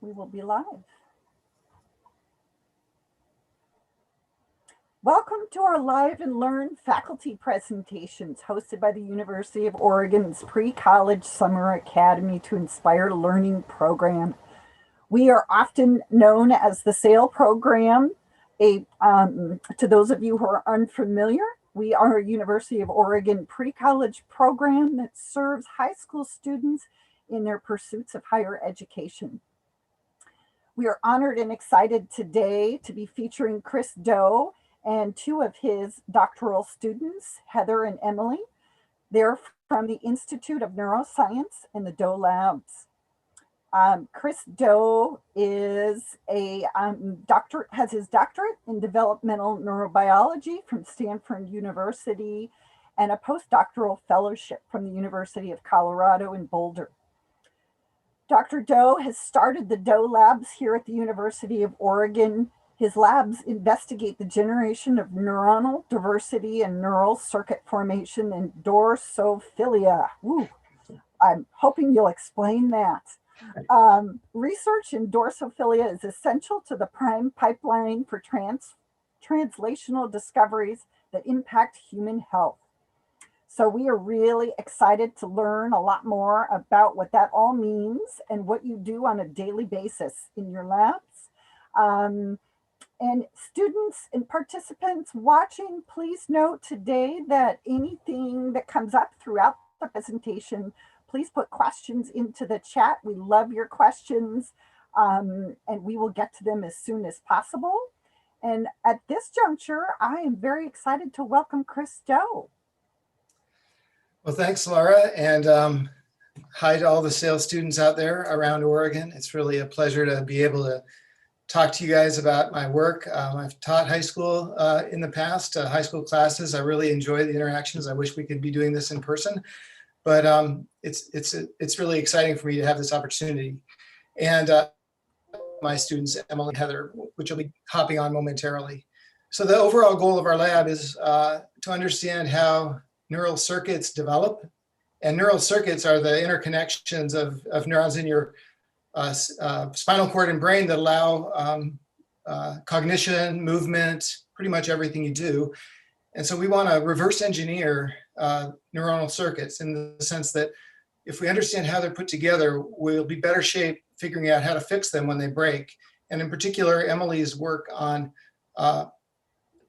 We will be live. Welcome to our Live and Learn faculty presentations hosted by the University of Oregon's Pre-College Summer Academy to Inspire Learning program. We are often known as the SAIL program. To those of you who are unfamiliar, we are a University of Oregon pre-college program that serves high school students in their pursuits of higher education. We are honored and excited today to be featuring Chris Doe and two of his doctoral students, Heather and Emily. They're from the Institute of Neuroscience and the Doe Labs. Chris Doe is has his doctorate in developmental neurobiology from Stanford University and a postdoctoral fellowship from the University of Colorado in Boulder. Dr. Doe has started the Doe Labs here at the University of Oregon. His labs investigate the generation of neuronal diversity and neural circuit formation in dorsophilia. Woo. I'm hoping you'll explain that. Research in dorsophilia is essential to the prime pipeline for translational discoveries that impact human health. So we are really excited to learn a lot more about what that all means and what you do on a daily basis in your labs. And students and participants watching, please note today that anything that comes up throughout the presentation, please put questions into the chat. We love your questions, and we will get to them as soon as possible. And at this juncture, I am very excited to welcome Chris Doe. Well, thanks, Laura, and hi to all the sales students out there around Oregon. It's really a pleasure to be able to talk to you guys about my work. I've taught high school in the past, high school classes. I really enjoy the interactions. I wish we could be doing this in person, but it's really exciting for me to have this opportunity. And my students, Emily and Heather, which will be hopping on momentarily. So the overall goal of our lab is to understand how neural circuits develop. And neural circuits are the interconnections of neurons in your spinal cord and brain that allow cognition, movement, pretty much everything you do. And so we want to reverse engineer neuronal circuits in the sense that if we understand how they're put together, we'll be better shape figuring out how to fix them when they break. And in particular, Emily's work on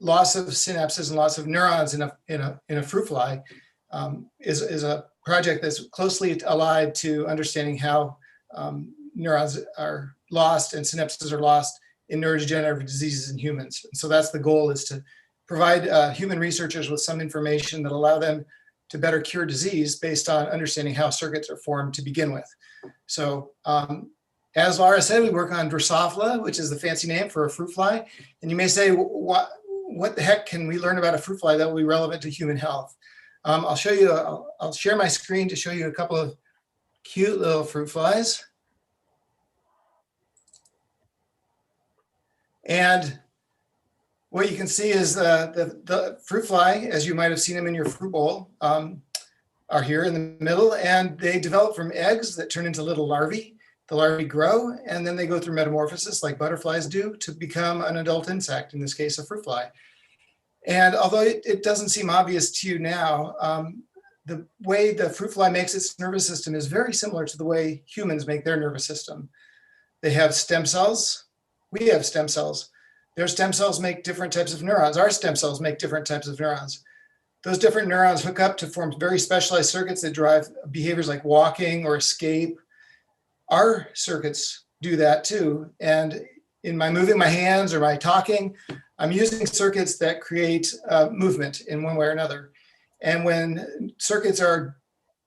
loss of synapses and loss of neurons in a fruit fly is a project that's closely allied to understanding how neurons are lost and synapses are lost in neurodegenerative diseases in humans. And so that's the goal, is to provide human researchers with some information that allow them to better cure disease based on understanding how circuits are formed to begin with. So as Laura said, we work on Drosophila, which is the fancy name for a fruit fly. And you may say, what the heck can we learn about a fruit fly that will be relevant to human health? I'll show you, I'll share my screen to show you a couple of cute little fruit flies. And what you can see is the fruit fly, as you might have seen them in your fruit bowl, are here in the middle, and they develop from eggs that turn into little larvae. The larvae grow, and then they go through metamorphosis like butterflies do to become an adult insect, in this case, a fruit fly. And although it doesn't seem obvious to you now, the way the fruit fly makes its nervous system is very similar to the way humans make their nervous system. They have stem cells. We have stem cells. Their stem cells make different types of neurons. Our stem cells make different types of neurons. Those different neurons hook up to form very specialized circuits that drive behaviors like walking or escape. Our circuits do that too. And in my moving my hands or my talking, I'm using circuits that create movement in one way or another. And when circuits are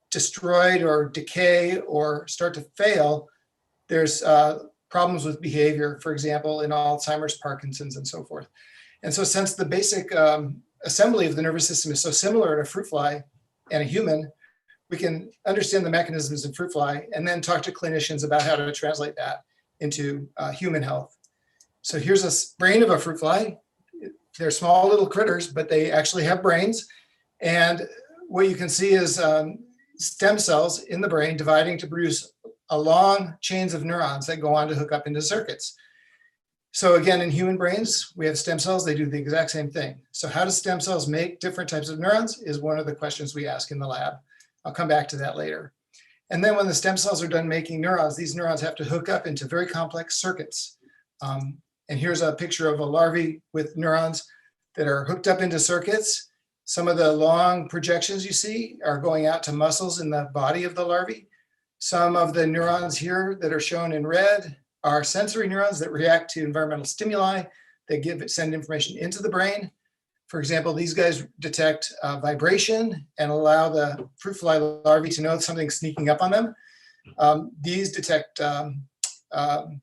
destroyed or decay or start to fail, there's problems with behavior, for example, in Alzheimer's, Parkinson's, and so forth. And so since the basic assembly of the nervous system is so similar to a fruit fly and a human, we can understand the mechanisms in fruit fly and then talk to clinicians about how to translate that into human health. So here's a brain of a fruit fly. They're small little critters, but they actually have brains. And what you can see is stem cells in the brain dividing to produce long chains of neurons that go on to hook up into circuits. So again, in human brains, we have stem cells. They do the exact same thing. So how do stem cells make different types of neurons is one of the questions we ask in the lab. I'll come back to that later. And then when the stem cells are done making neurons, these neurons have to hook up into very complex circuits. And here's a picture of a larvae with neurons that are hooked up into circuits. Some of the long projections you see are going out to muscles in the body of the larvae. Some of the neurons here that are shown in red are sensory neurons that react to environmental stimuli that send information into the brain. For example, these guys detect vibration and allow the fruit fly larvae to know something's sneaking up on them. These detect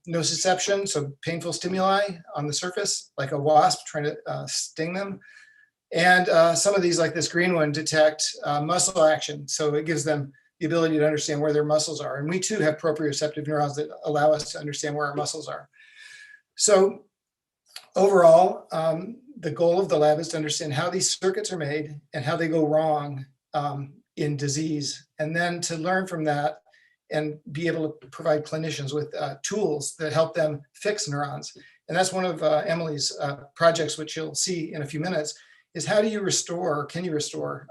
nociception, so painful stimuli on the surface, like a wasp trying to sting them. And some of these, like this green one, detect muscle action. So it gives them the ability to understand where their muscles are. And we too have proprioceptive neurons that allow us to understand where our muscles are. So overall, the goal of the lab is to understand how these circuits are made and how they go wrong in disease, and then to learn from that and be able to provide clinicians with tools that help them fix neurons. And that's one of Emily's projects, which you'll see in a few minutes, is how do you restore, can you restore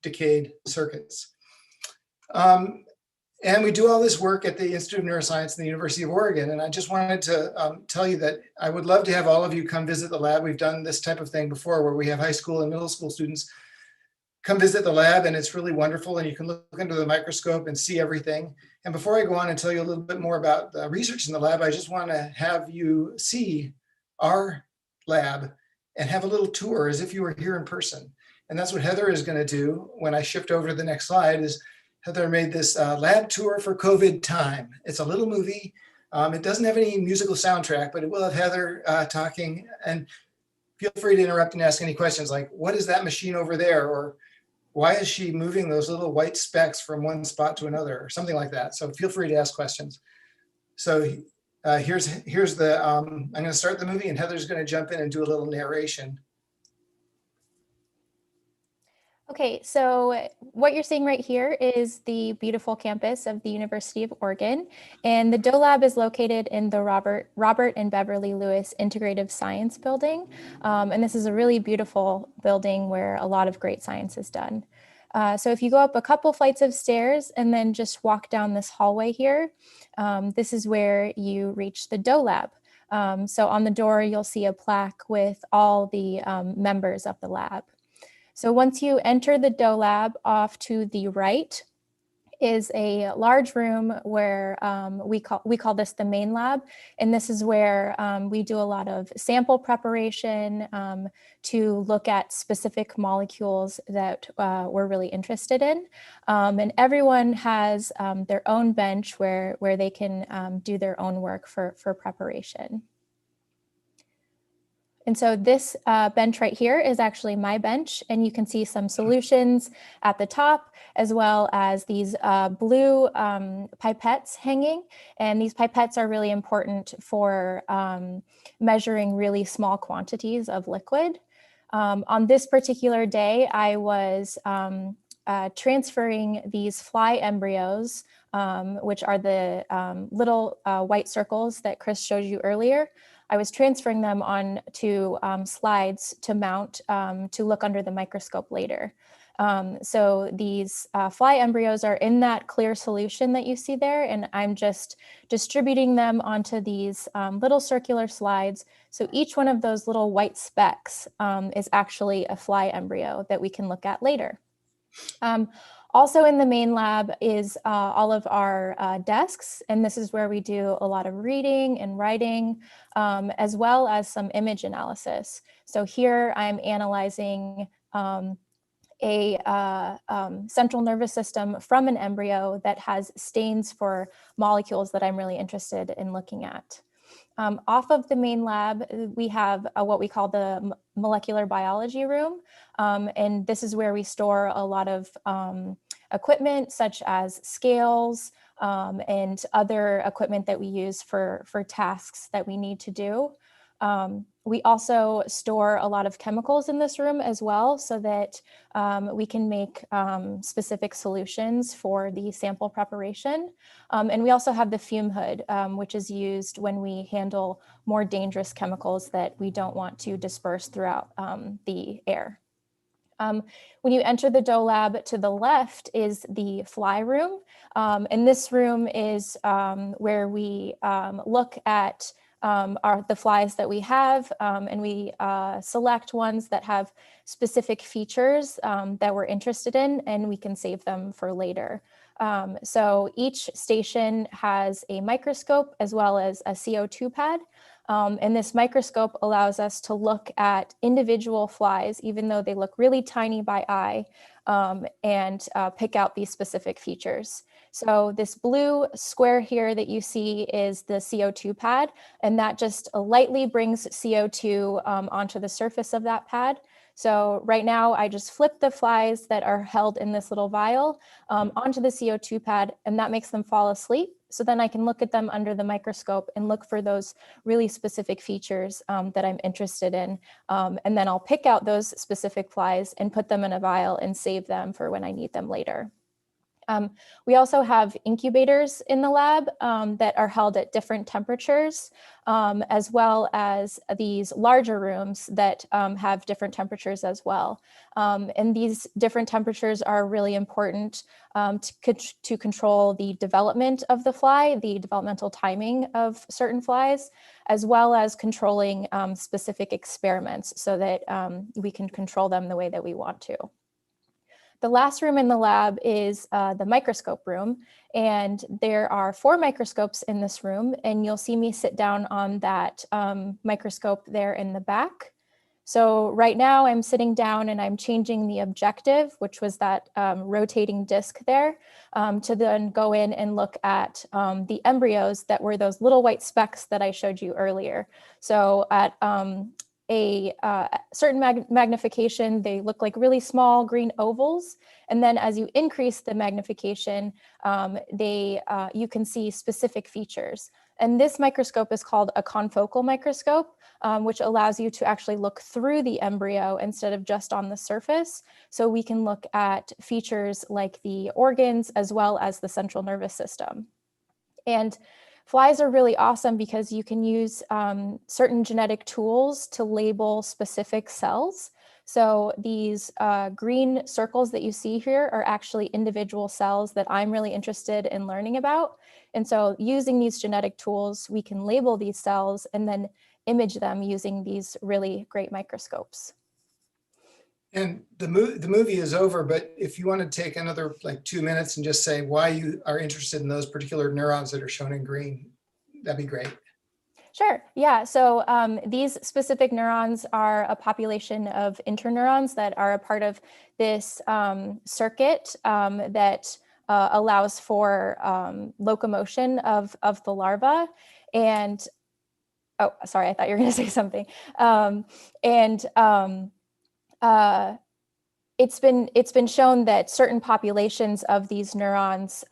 decayed circuits? And we do all this work at the Institute of Neuroscience in the University of Oregon. And I just wanted to tell you that I would love to have all of you come visit the lab. We've done this type of thing before where we have high school and middle school students come visit the lab, and it's really wonderful. And you can look under the microscope and see everything. And before I go on and tell you a little bit more about the research in the lab, I just want to have you see our lab and have a little tour as if you were here in person. And that's what Heather is going to do when I shift over to the next slide. Is Heather made this lab tour for COVID time. It's a little movie. It doesn't have any musical soundtrack, but it will have Heather talking. And feel free to interrupt and ask any questions like, what is that machine over there? Or why is she moving those little white specks from one spot to another, or something like that? So feel free to ask questions. So here's the, I'm going to start the movie, and Heather's going to jump in and do a little narration. Okay, so what you're seeing right here is the beautiful campus of the University of Oregon, and the Doe Lab is located in the Robert and Beverly Lewis Integrative Science Building, and this is a really beautiful building where a lot of great science is done. So if you go up a couple flights of stairs and then just walk down this hallway here, this is where you reach the Doe Lab. So on the door, you'll see a plaque with all the members of the lab. So once you enter the Doe Lab, off to the right is a large room where we call this the main lab, and this is where we do a lot of sample preparation to look at specific molecules that we're really interested in. And everyone has their own bench where they can do their own work for preparation. And so this bench right here is actually my bench, and you can see some solutions at the top, as well as these blue pipettes hanging. And these pipettes are really important for measuring really small quantities of liquid. On this particular day, I was transferring these fly embryos, which are the little white circles that Chris showed you earlier. I was transferring them on to slides to mount to look under the microscope later. So these fly embryos are in that clear solution that you see there, and I'm just distributing them onto these little circular slides. So each one of those little white specks is actually a fly embryo that we can look at later. Also in the main lab is all of our desks, and this is where we do a lot of reading and writing, as well as some image analysis. So here I'm analyzing a central nervous system from an embryo that has stains for molecules that I'm really interested in looking at. Off of the main lab, we have what we call the molecular biology room. And this is where we store a lot of equipment such as scales and other equipment that we use for tasks that we need to do. We also store a lot of chemicals in this room as well, so that we can make specific solutions for the sample preparation. And we also have the fume hood, which is used when we handle more dangerous chemicals that we don't want to disperse throughout the air. When you enter the Doe Lab, to the left is the fly room. And this room is where we look at the flies that we have, and we select ones that have specific features that we're interested in, and we can save them for later. So each station has a microscope as well as a CO2 pad. And this microscope allows us to look at individual flies, even though they look really tiny by eye, and pick out these specific features. So this blue square here that you see is the CO2 pad, and that just lightly brings CO2 onto the surface of that pad. So right now I just flip the flies that are held in this little vial onto the CO2 pad, and that makes them fall asleep. So then I can look at them under the microscope and look for those really specific features that I'm interested in. And then I'll pick out those specific flies and put them in a vial and save them for when I need them later. We also have incubators in the lab that are held at different temperatures, as well as these larger rooms that have different temperatures as well. And these different temperatures are really important to control the development of the fly, the developmental timing of certain flies, as well as controlling specific experiments so that we can control them the way that we want to. The last room in the lab is the microscope room, and there are 4 microscopes in this room, and you'll see me sit down on that microscope there in the back. So right now I'm sitting down and I'm changing the objective, which was that rotating disc there, to then go in and look at the embryos that were those little white specks that I showed you earlier. So at a certain magnification, they look like really small green ovals. And then as you increase the magnification, you can see specific features. And this microscope is called a confocal microscope, which allows you to actually look through the embryo instead of just on the surface. So we can look at features like the organs as well as the central nervous system. And flies are really awesome because you can use certain genetic tools to label specific cells. So these green circles that you see here are actually individual cells that I'm really interested in learning about. And so using these genetic tools, we can label these cells and then image them using these really great microscopes. And the movie is over, but if you want to take another like 2 minutes and just say why you are interested in those particular neurons that are shown in green, that'd be great. Sure. Yeah. So these specific neurons are a population of interneurons that are a part of this circuit that allows for locomotion of the larva. And, oh, sorry, I thought you were going to say something. It's been shown that certain populations of these neurons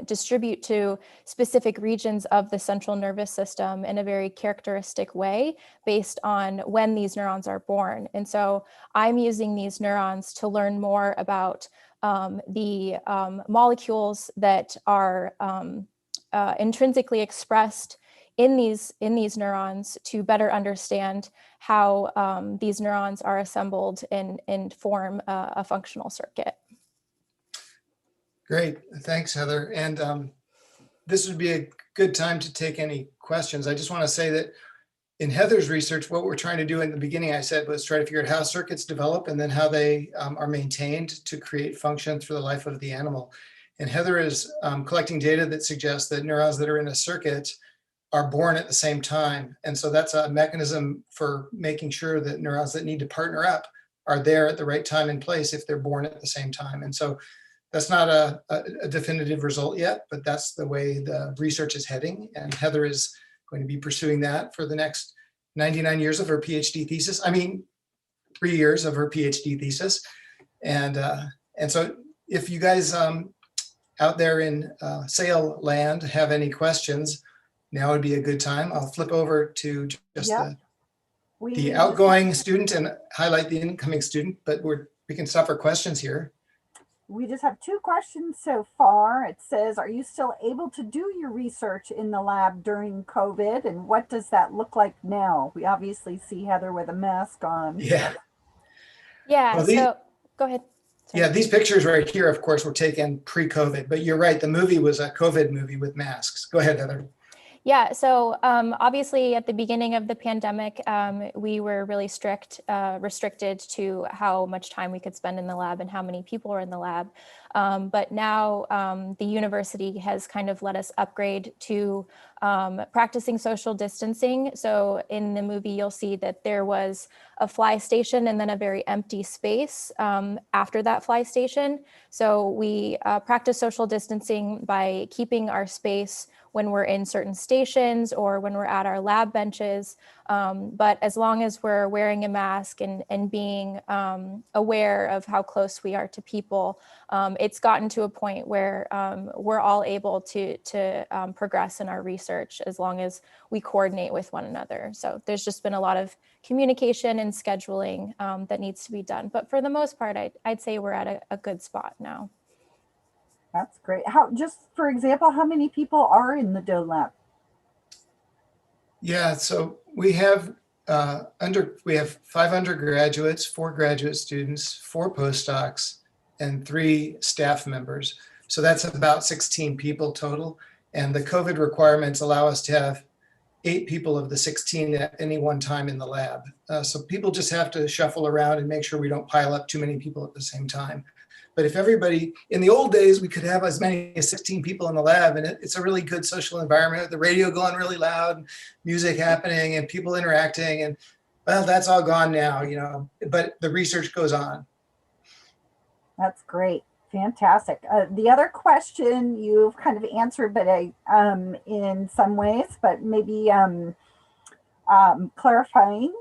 distribute to specific regions of the central nervous system in a very characteristic way based on when these neurons are born. And so I'm using these neurons to learn more about the molecules that are intrinsically expressed in these neurons to better understand how these neurons are assembled and form a functional circuit. Great, thanks, Heather. And this would be a good time to take any questions. I just want to say that in Heather's research, what we're trying to do in the beginning, I said, was try to figure out how circuits develop and then how they are maintained to create function through the life of the animal. And Heather is collecting data that suggests that neurons that are in a circuit are born at the same time. And so that's a mechanism for making sure that neurons that need to partner up are there at the right time and place if they're born at the same time. And so that's not a definitive result yet, but that's the way the research is heading. And Heather is going to be pursuing that for the next 99 years of her PhD thesis. I mean, 3 years of her PhD thesis. And so if you guys out there in SAIL land have any questions, now would be a good time. I'll flip over to just the the outgoing student and highlight the incoming student, but we can stop for questions here. We just have two questions so far. It says, are you still able to do your research in the lab during COVID? And what does that look like now? We obviously see Heather with a mask on. Yeah. Yeah, Well, so go ahead. Sorry. Yeah, these pictures right here, of course, were taken pre-COVID, but you're right. The movie was a COVID movie with masks. Go ahead, Heather. Yeah, so obviously at the beginning of the pandemic, we were really restricted to how much time we could spend in the lab and how many people were in the lab. But now the university has kind of let us upgrade to practicing social distancing. So in the movie, you'll see that there was a fly station and then a very empty space after that fly station. So we practice social distancing by keeping our space when we're in certain stations or when we're at our lab benches. But as long as we're wearing a mask and being aware of how close we are to people, it's gotten to a point where we're all able to progress in our research as long as we coordinate with one another. So there's just been a lot of communication and scheduling that needs to be done. But for the most part, I'd say we're at a good spot now. That's great. Just for example, how many people are in the Doe Lab? Yeah, so we have 5 undergraduates, 4 graduate students, 4 postdocs, and 3 staff members. So that's about 16 people total. And the COVID requirements allow us to have 8 people of the 16 at any one time in the lab. So people just have to shuffle around and make sure we don't pile up too many people at the same time. But if everybody, in the old days, we could have as many as 16 people in the lab, and it's a really good social environment, the radio going really loud, music happening and people interacting, and well, that's all gone now, you know, but the research goes on. That's great. Fantastic. The other question you've kind of answered, but in some ways, but maybe clarifying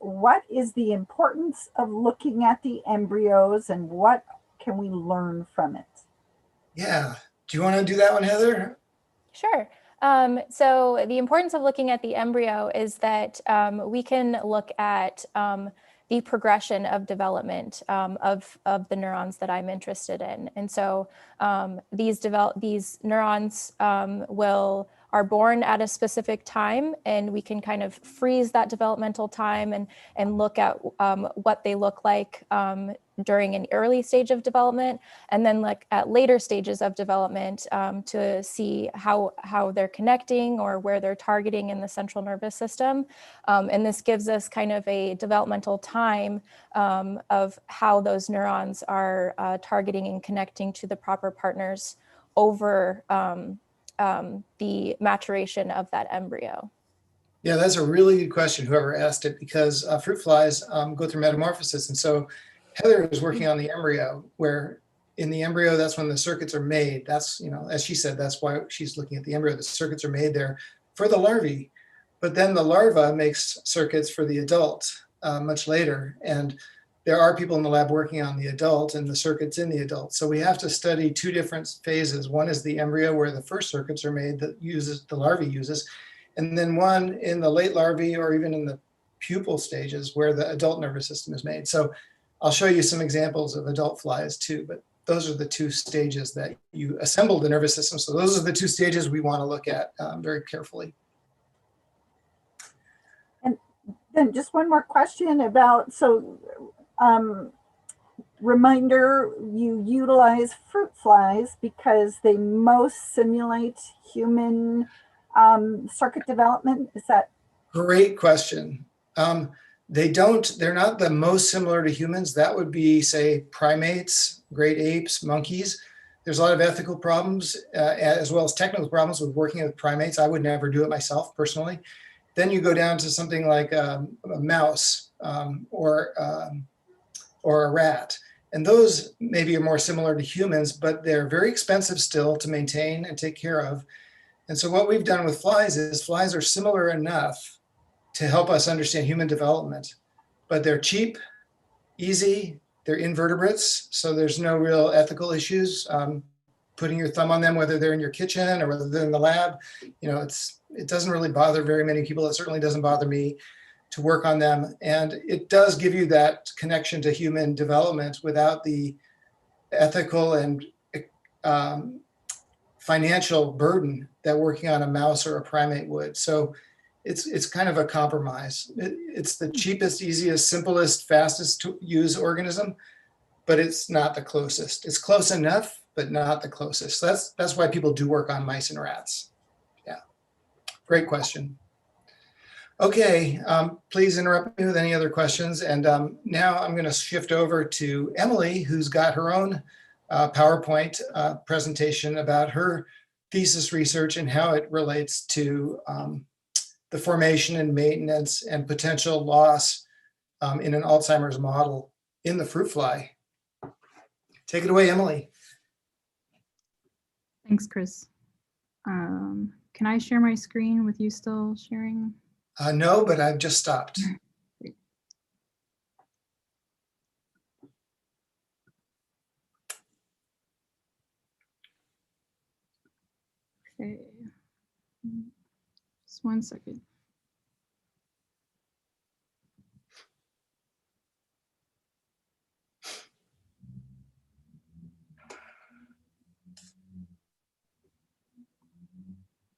what is the importance of looking at the embryos and what can we learn from it? Yeah. Do you want to do that one, Heather? Sure. So the importance of looking at the embryo is that we can look at the progression of development of the neurons that I'm interested in. And so these neurons are born at a specific time, and we can kind of freeze that developmental time and look at what they look like during an early stage of development, and then look at later stages of development to see how they're connecting or where they're targeting in the central nervous system. And this gives us kind of a developmental time of how those neurons are targeting and connecting to the proper partners over the maturation of that embryo. Yeah, that's a really good question, whoever asked it, because fruit flies go through metamorphosis. And so Heather is working on the embryo, where in the embryo, that's when the circuits are made. That's, you know, as she said, that's why she's looking at the embryo. The circuits are made there for the larvae, but then the larva makes circuits for the adult much later. And there are people in the lab working on the adult and the circuits in the adult. So we have to study 2 different phases. One is the embryo, where the first circuits are made that the larvae uses, and then one in the late larvae or even in the pupal stages where the adult nervous system is made. So I'll show you some examples of adult flies too, but those are the 2 stages that you assemble the nervous system. So those are the 2 stages we want to look at very carefully. And then just one more question about, reminder, you utilize fruit flies because they most simulate human circuit development. Is that? Great question. They're not the most similar to humans. That would be, say, primates, great apes, monkeys. There's a lot of ethical problems as well as technical problems with working with primates. I would never do it myself personally. Then you go down to something like a mouse or a rat. And those maybe are more similar to humans, but they're very expensive still to maintain and take care of. And so what we've done with flies is flies are similar enough to help us understand human development, but they're cheap, easy, they're invertebrates, so there's no real ethical issues putting your thumb on them, whether they're in your kitchen or whether they're in the lab. You know, it doesn't really bother very many people. It certainly doesn't bother me. to work on them. And it does give you that connection to human development without the ethical and financial burden that working on a mouse or a primate would. So it's kind of a compromise. It's the cheapest, easiest, simplest, fastest to use organism, but it's not the closest. It's close enough, but not the closest. So that's why people do work on mice and rats. Yeah, great question. Okay, please interrupt me with any other questions. And now I'm going to shift over to Emily, who's got her own PowerPoint presentation about her thesis research and how it relates to the formation and maintenance and potential loss in an Alzheimer's model in the fruit fly. Take it away, Emily. Thanks, Chris. Can I share my screen with you still sharing? No, but I've just stopped. Great. Okay. Just 1 second.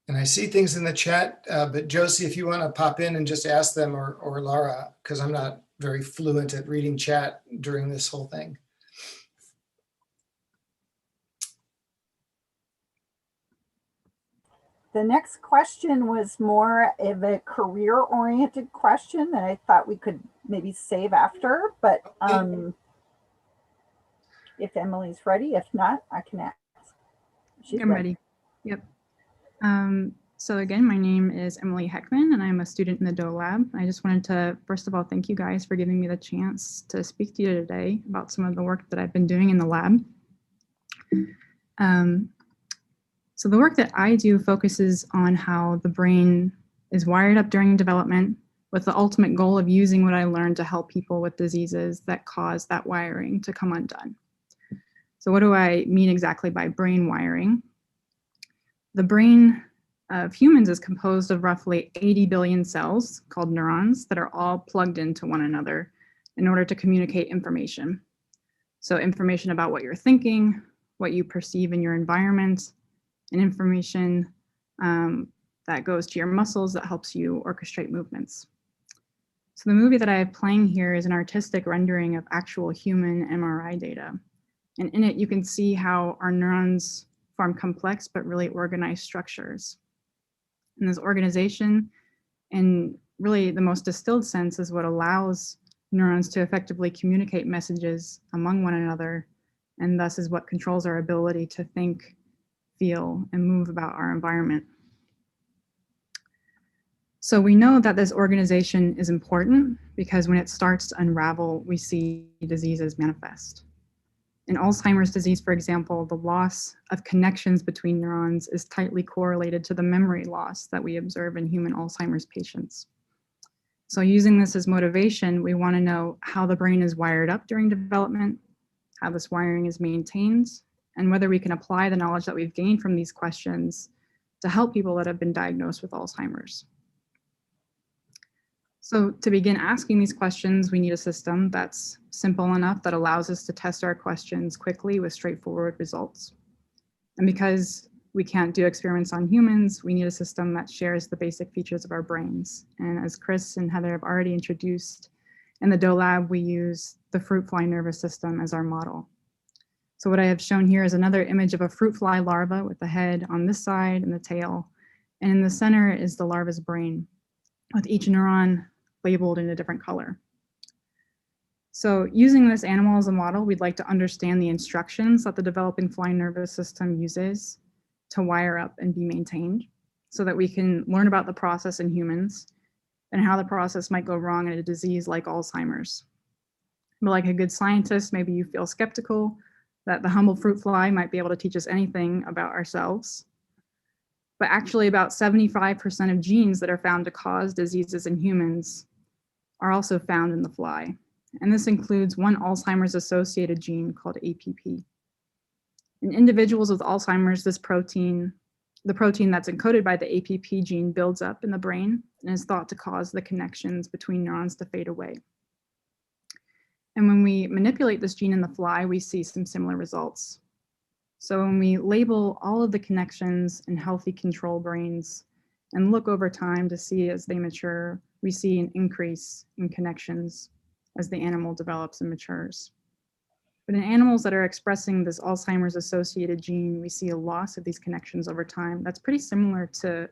And I see things in the chat, but Josie, if you want to pop in and just ask them, or Laura, because I'm not very fluent at reading chat during this whole thing. The next question was more of a career-oriented question that I thought we could maybe save after, but if Emily's ready, if not, I can ask. I'm ready. Yep. So again, my name is Emily Heckman, and I'm a student in the Doe Lab. I just wanted to, first of all, thank you guys for giving me the chance to speak to you today about some of the work that I've been doing in the lab. So the work that I do focuses on how the brain is wired up during development, with the ultimate goal of using what I learned to help people with diseases that cause that wiring to come undone. So what do I mean exactly by brain wiring? The brain of humans is composed of roughly 80 billion cells called neurons that are all plugged into one another in order to communicate information. So information about what you're thinking, what you perceive in your environment, and information that goes to your muscles that helps you orchestrate movements. So the movie that I have playing here is an artistic rendering of actual human MRI data. And in it, you can see how our neurons form complex but really organized structures. And this organization, in really the most distilled sense, is what allows neurons to effectively communicate messages among one another, and thus is what controls our ability to think, feel, and move about our environment. So we know that this organization is important because when it starts to unravel, we see diseases manifest. In Alzheimer's disease, for example, the loss of connections between neurons is tightly correlated to the memory loss that we observe in human Alzheimer's patients. So using this as motivation, we want to know how the brain is wired up during development, how this wiring is maintained, and whether we can apply the knowledge that we've gained from these questions to help people that have been diagnosed with Alzheimer's. So to begin asking these questions, we need a system that's simple enough that allows us to test our questions quickly with straightforward results. And because we can't do experiments on humans, we need a system that shares the basic features of our brains. And as Chris and Heather have already introduced, in the Doe Lab, we use the fruit fly nervous system as our model. So what I have shown here is another image of a fruit fly larva with the head on this side and the tail. And in the center is the larva's brain, with each neuron labeled in a different color. So using this animal as a model, we'd like to understand the instructions that the developing fly nervous system uses to wire up and be maintained so that we can learn about the process in humans and how the process might go wrong in a disease like Alzheimer's. But like a good scientist, maybe you feel skeptical that the humble fruit fly might be able to teach us anything about ourselves. But actually about 75% of genes that are found to cause diseases in humans are also found in the fly. And this includes one Alzheimer's associated gene called APP. In individuals with Alzheimer's, this protein the protein that's encoded by the APP gene builds up in the brain and is thought to cause the connections between neurons to fade away. And when we manipulate this gene in the fly, we see some similar results. So when we label all of the connections in healthy control brains and look over time to see as they mature, we see an increase in connections as the animal develops and matures. But in animals that are expressing this Alzheimer's associated gene, we see a loss of these connections over time. That's pretty similar to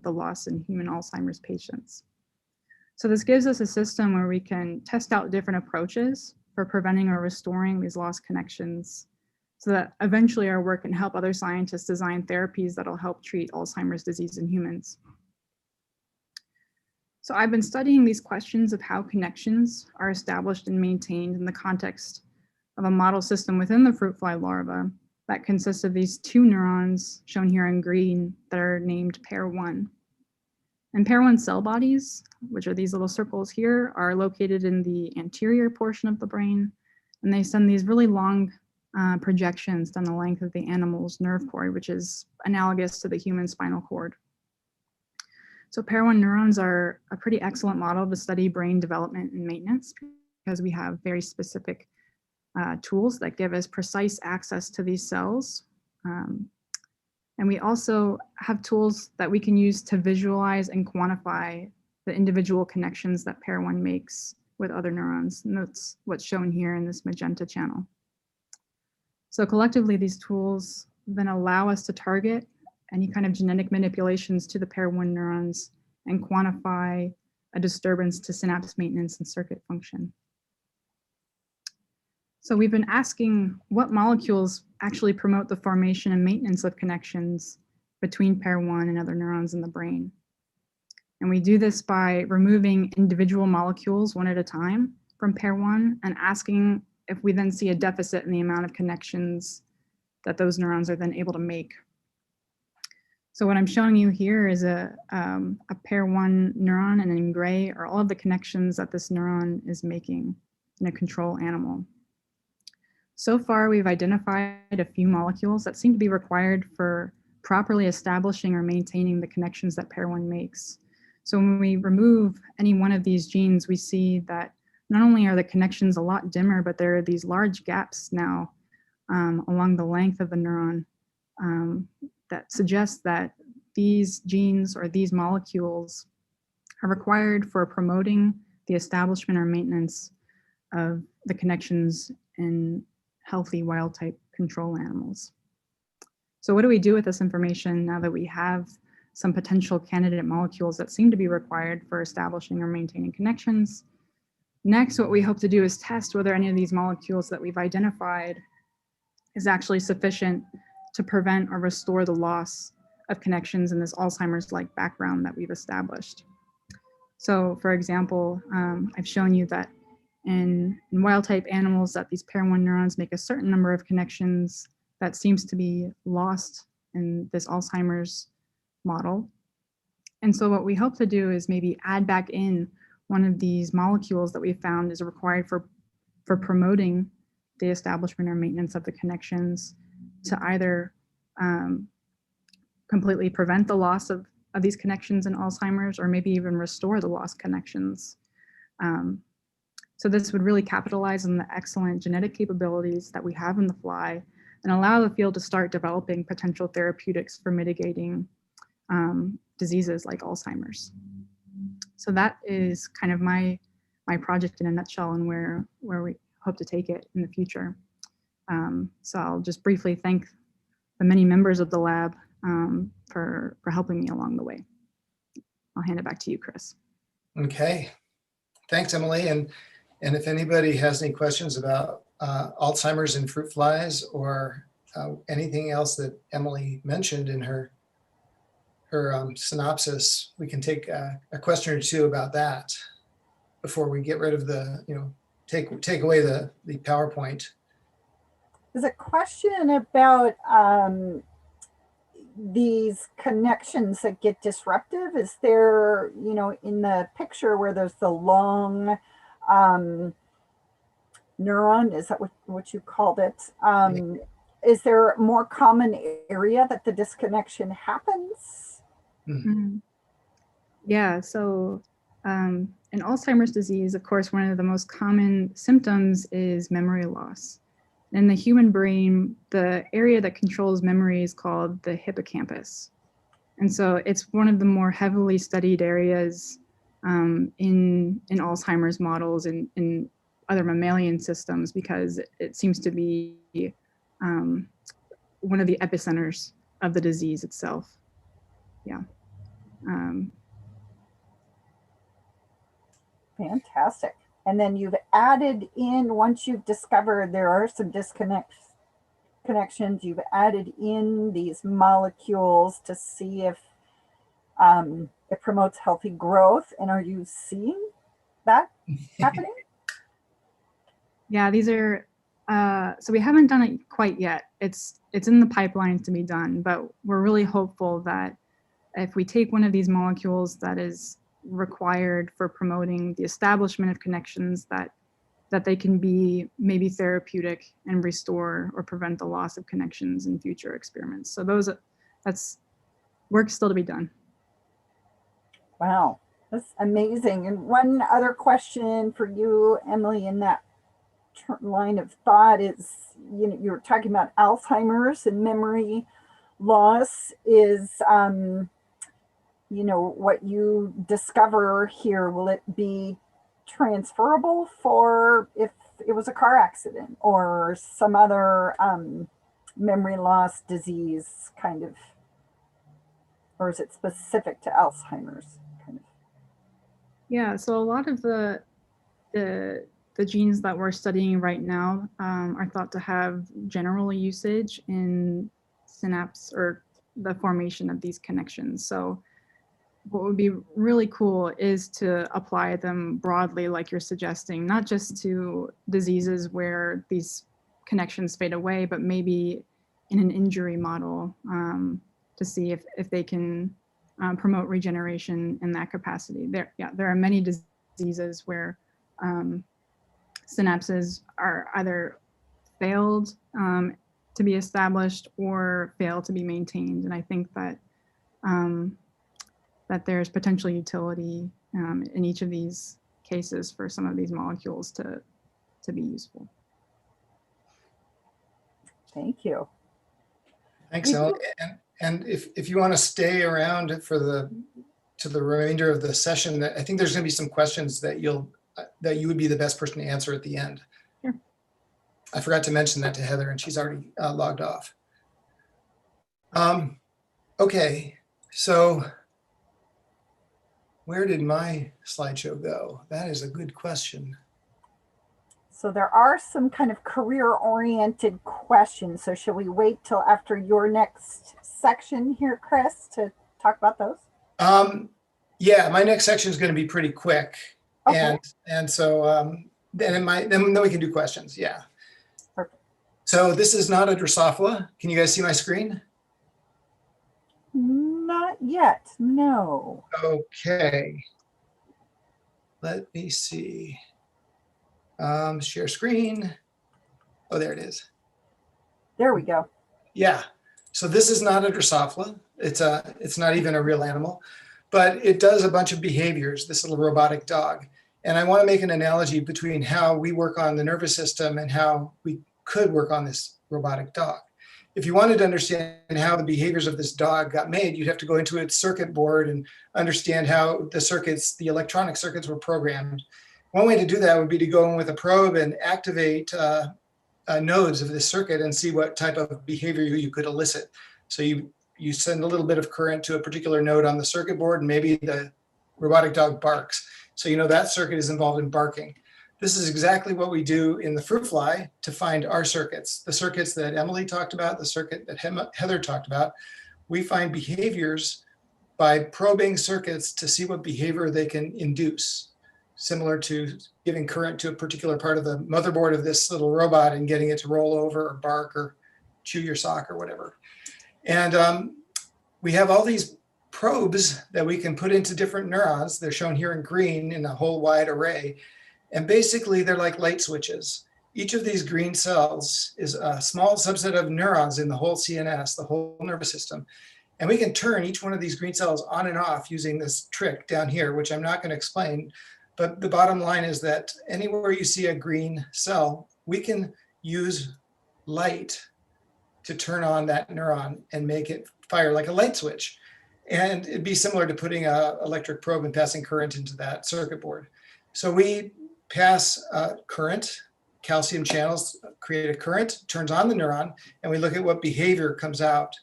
the loss in human Alzheimer's patients. So this gives us a system where we can test out different approaches for preventing or restoring these lost connections, so that eventually our work can help other scientists design therapies that'll help treat Alzheimer's disease in humans. So I've been studying these questions of how connections are established and maintained in the context of a model system within the fruit fly larva that consists of these two neurons shown here in green that are named pair 1. And pair 1 cell bodies, which are these little circles here, are located in the anterior portion of the brain, and they send these really long projections down the length of the animal's nerve cord, which is analogous to the human spinal cord. So pair 1 neurons are a pretty excellent model to study brain development and maintenance because we have very specific tools that give us precise access to these cells. And we also have tools that we can use to visualize and quantify the individual connections that pair 1 makes with other neurons. And that's what's shown here in this magenta channel. So collectively, these tools then allow us to target any kind of genetic manipulations to the pair 1 neurons and quantify a disturbance to synapse maintenance and circuit function. So we've been asking what molecules actually promote the formation and maintenance of connections between pair 1 and other neurons in the brain. And we do this by removing individual molecules one at a time from pair 1 and asking if we then see a deficit in the amount of connections that those neurons are then able to make. So what I'm showing you here is a pair 1 neuron, and in gray are all of the connections that this neuron is making in a control animal. So far, we've identified a few molecules that seem to be required for properly establishing or maintaining the connections that pair 1 makes. So when we remove any one of these genes, we see that not only are the connections a lot dimmer, but there are these large gaps now along the length of the neuron that suggest that these genes or these molecules are required for promoting the establishment or maintenance of the connections in healthy wild-type control animals. So what do we do with this information now that we have some potential candidate molecules that seem to be required for establishing or maintaining connections? Next, what we hope to do is test whether any of these molecules that we've identified is actually sufficient to prevent or restore the loss of connections in this Alzheimer's-like background that we've established. So for example, I've shown you that in wild-type animals that these pair 1 neurons make a certain number of connections that seems to be lost in this Alzheimer's model. And so what we hope to do is maybe add back in one of these molecules that we found is required for promoting the establishment or maintenance of the connections to either completely prevent the loss of these connections in Alzheimer's, or maybe even restore the lost connections. So this would really capitalize on the excellent genetic capabilities that we have in the fly and allow the field to start developing potential therapeutics for mitigating diseases like Alzheimer's. So that is kind of my project in a nutshell, and where we hope to take it in the future. So I'll just briefly thank the many members of the lab for helping me along the way. I'll hand it back to you, Chris. Okay, thanks, Emily. And if anybody has any questions about Alzheimer's in fruit flies or anything else that Emily mentioned in her synopsis, we can take a question or two about that before we get rid of the, take away the PowerPoint. There's a question about these connections that get disruptive. Is there, in the picture where there's the long neuron, is that what you called it? is there a more common area that the disconnection happens? Mhm. Yeah, so in Alzheimer's disease, of course, one of the most common symptoms is memory loss. In the human brain, the area that controls memory is called the hippocampus. And so it's one of the more heavily studied areas in Alzheimer's models and in other mammalian systems because it seems to be one of the epicenters of the disease itself. Yeah. Fantastic. And then you've added in, once you've discovered there are some connections, you've added in these molecules to see if it promotes healthy growth. And are you seeing that happening? Yeah, these are, so we haven't done it quite yet. It's in the pipeline to be done, but we're really hopeful that if we take one of these molecules that is required for promoting the establishment of connections, that they can be maybe therapeutic and restore or prevent the loss of connections in future experiments. So that's work still to be done. Wow, that's amazing. And one other question for you, Emily, in that line of thought is, you were talking about Alzheimer's and memory loss. Is what you discover here, will it be transferable for if it was a car accident or some other memory loss disease kind of, or is it specific to Alzheimer's kind of? Yeah, so a lot of the genes that we're studying right now are thought to have general usage in synapse or the formation of these connections. So what would be really cool is to apply them broadly, like you're suggesting, not just to diseases where these connections fade away, but maybe in an injury model to see if they can promote regeneration in that capacity. There are many diseases where synapses are either failed to be established or fail to be maintained. And I think that that there's potential utility in each of these cases for some of these molecules to be useful. Thank you. Thanks, Emily. And if you want to stay around for the remainder of the session, I think there's going to be some questions that you would be the best person to answer at the end. Sure. I forgot to mention that to Heather, and she's already logged off. Okay, so where did my slideshow go? That is a good question. So there are some kind of career-oriented questions. So shall we wait till after your next section here, Chris, to talk about those? Yeah, my next section is going to be pretty quick, Okay. and so then we can do questions. Yeah. Perfect. So this is not a Drosophila. Can you guys see my screen? Not yet. No. Okay. Let me see. Share screen. Oh, there it is. There we go. Yeah. So this is not a Drosophila. It's not even a real animal, but it does a bunch of behaviors, this little robotic dog. And I want to make an analogy between how we work on the nervous system and how we could work on this robotic dog. If you wanted to understand how the behaviors of this dog got made, you'd have to go into its circuit board and understand how the electronic circuits were programmed. One way to do that would be to go in with a probe and activate nodes of this circuit and see what type of behavior you could elicit. So you send a little bit of current to a particular node on the circuit board, and maybe the robotic dog barks. So you know that circuit is involved in barking. This is exactly what we do in the fruit fly to find our circuits, the circuits that Emily talked about, the circuit that Heather talked about. We find behaviors by probing circuits to see what behavior they can induce, similar to giving current to a particular part of the motherboard of this little robot and getting it to roll over or bark or chew your sock or whatever. And we have all these probes that we can put into different neurons. They're shown here in green in a whole wide array. And basically they're like light switches. each of these green cells is a small subset of neurons in the whole CNS, the whole nervous system. And we can turn each one of these green cells on and off using this trick down here, which I'm not going to explain. But the bottom line is that anywhere you see a green cell, we can use light to turn on that neuron and make it fire like a light switch. And it'd be similar to putting an electric probe and passing current into that circuit board. So we pass current, calcium channels create a current, turns on the neuron, and we look at what behavior comes out.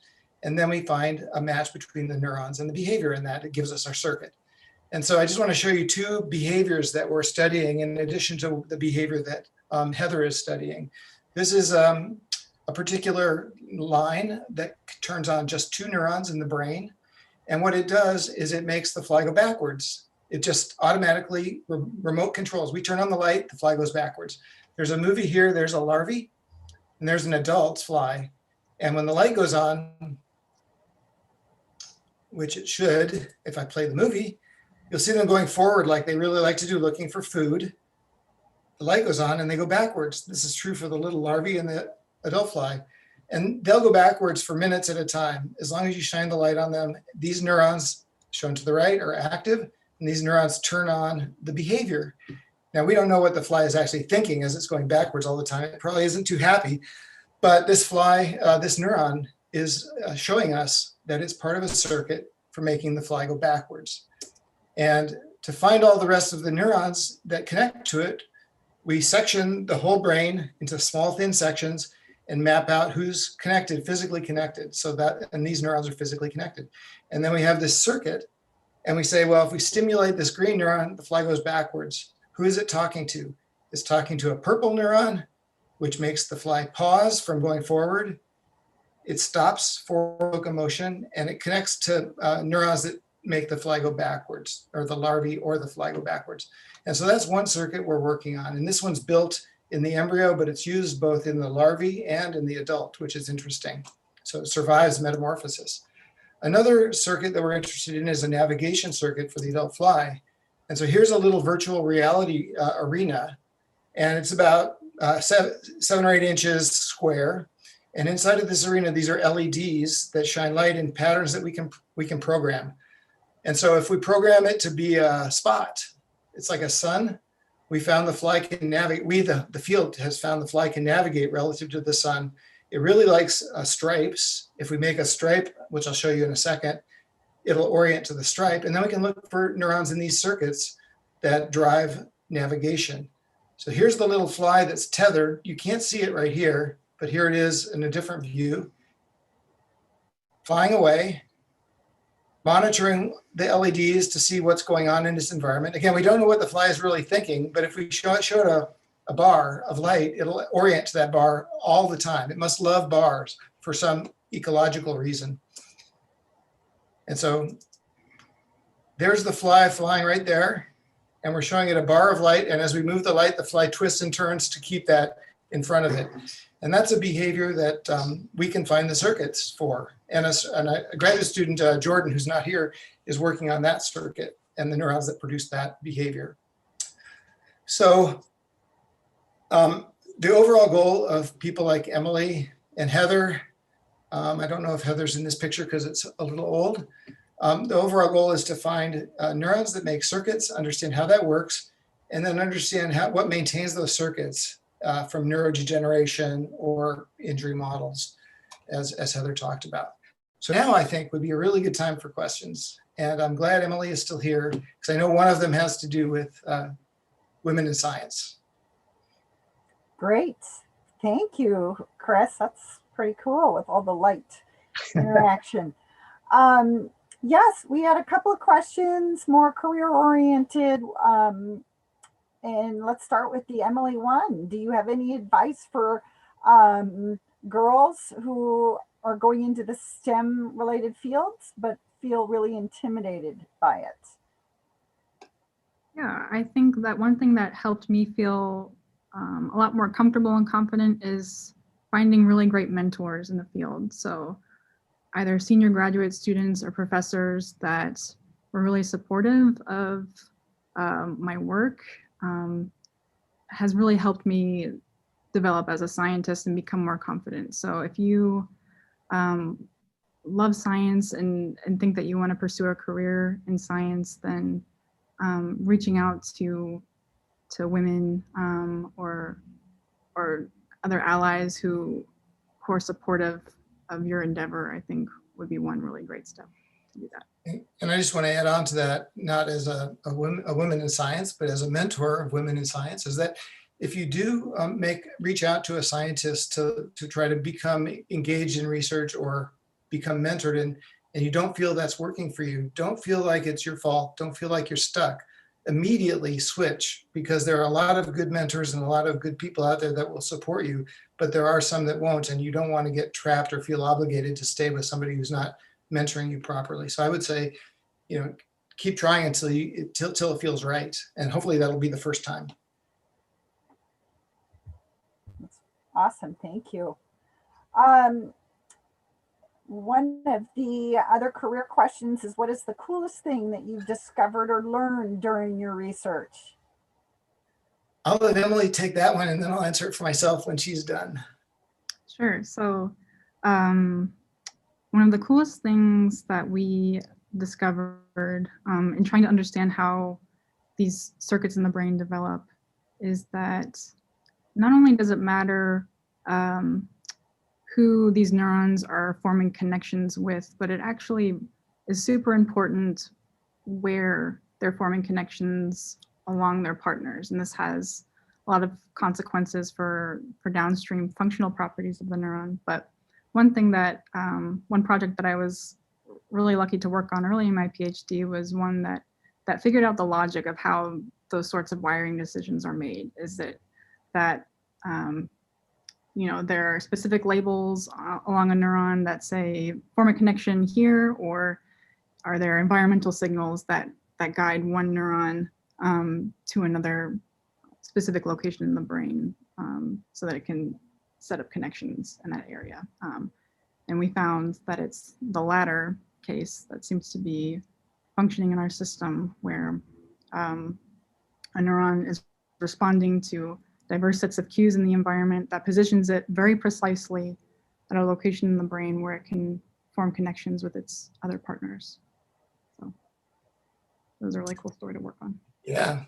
And then we find a match between the neurons and the behavior in that. It gives us our circuit. And so I just want to show you two behaviors that we're studying in addition to the behavior that Heather is studying. This is a particular line that turns on just two neurons in the brain. And what it does is it makes the fly go backwards. It just automatically remote controls. We turn on the light, the fly goes backwards. There's a movie here, there's a larvae, and there's an adult fly. And when the light goes on, which it should, if I play the movie, you'll see them going forward like they really like to do, looking for food. The light goes on and they go backwards. This is true for the little larvae and the adult fly. And they'll go backwards for minutes at a time. As long as you shine the light on them, these neurons shown to the right are active, and these neurons turn on the behavior. Now, we don't know what the fly is actually thinking as it's going backwards all the time. It probably isn't too happy, but this fly, this neuron is showing us that it's part of a circuit for making the fly go backwards. And to find all the rest of the neurons that connect to it, we section the whole brain into small, thin sections and map out who's connected, physically connected, so that, and these neurons are physically connected. And then we have this circuit, and we say, well, if we stimulate this green neuron, the fly goes backwards. Who is it talking to? It's talking to a purple neuron, which makes the fly pause from going forward. It stops forward locomotion, and it connects to neurons that make the fly go backwards, or the larvae or the fly go backwards. And so that's one circuit we're working on. And this one's built in the embryo, but it's used both in the larvae and in the adult, which is interesting. So it survives metamorphosis. Another circuit that we're interested in is a navigation circuit for the adult fly. And so here's a little virtual reality arena, and it's about 7 or 8 inches square. And inside of this arena, these are LEDs that shine light in patterns that we can program. And so if we program it to be a spot, it's like a sun. We found the fly can navigate. The field has found the fly can navigate relative to the sun. It really likes stripes. If we make a stripe, which I'll show you in a second, it'll orient to the stripe. And then we can look for neurons in these circuits that drive navigation. So here's the little fly that's tethered. You can't see it right here, but here it is in a different view, flying away, monitoring the LEDs to see what's going on in its environment. Again, we don't know what the fly is really thinking, but if we show it a bar of light, it'll orient to that bar all the time. It must love bars for some ecological reason. And so there's the fly flying right there, and we're showing it a bar of light. And as we move the light, the fly twists and turns to keep that in front of it. And that's a behavior that we can find the circuits for. And a graduate student, Jordan, who's not here, is working on that circuit and the neurons that produce that behavior. So the overall goal of people like Emily and Heather, I don't know if Heather's in this picture because it's a little old. The overall goal is to find neurons that make circuits, understand how that works, and then understand what maintains those circuits from neurodegeneration or injury models, as Heather talked about. So now I think would be a really good time for questions. And I'm glad Emily is still here because I know one of them has to do with women in science. Great. Thank you, Chris. That's pretty cool with all the light interaction. Yes, we had a couple of questions, more career oriented. And let's start with the Emily one. Do you have any advice for girls who are going into the STEM related fields, but feel really intimidated by it? Yeah, I think that one thing that helped me feel a lot more comfortable and confident is finding really great mentors in the field. So either senior graduate students or professors that were really supportive of my work has really helped me develop as a scientist and become more confident. So if you love science and think that you want to pursue a career in science, then reaching out to women or other allies who are supportive of your endeavor, I think would be one really great step to do that. And I just want to add on to that, not as a woman in science, but as a mentor of women in science, is that if you do reach out to a scientist to try to become engaged in research or become mentored, and you don't feel that's working for you, don't feel like it's your fault, don't feel like you're stuck. Immediately switch, because there are a lot of good mentors and a lot of good people out there that will support you, but there are some that won't, and you don't want to get trapped or feel obligated to stay with somebody who's not mentoring you properly. So I would say, keep trying until it feels right, and hopefully that'll be the first time. Awesome, thank you. One of the other career questions is, what is the coolest thing that you've discovered or learned during your research? I'll let Emily take that one, and then I'll answer it for myself when she's done. Sure. So one of the coolest things that we discovered in trying to understand how these circuits in the brain develop is that not only does it matter who these neurons are forming connections with, but it actually is super important where they're forming connections along their partners. And this has a lot of consequences for downstream functional properties of the neuron. But one thing that, one project that I was really lucky to work on early in my PhD was one that figured out the logic of how those sorts of wiring decisions are made. Is that there are specific labels along a neuron that say form a connection here, or are there environmental signals that guide one neuron to another specific location in the brain so that it can set up connections in that area. And we found that it's the latter case that seems to be functioning in our system, where a neuron is responding to diverse sets of cues in the environment that positions it very precisely at a location in the brain where it can form connections with its other partners. So it was a really cool story to work on. Yeah.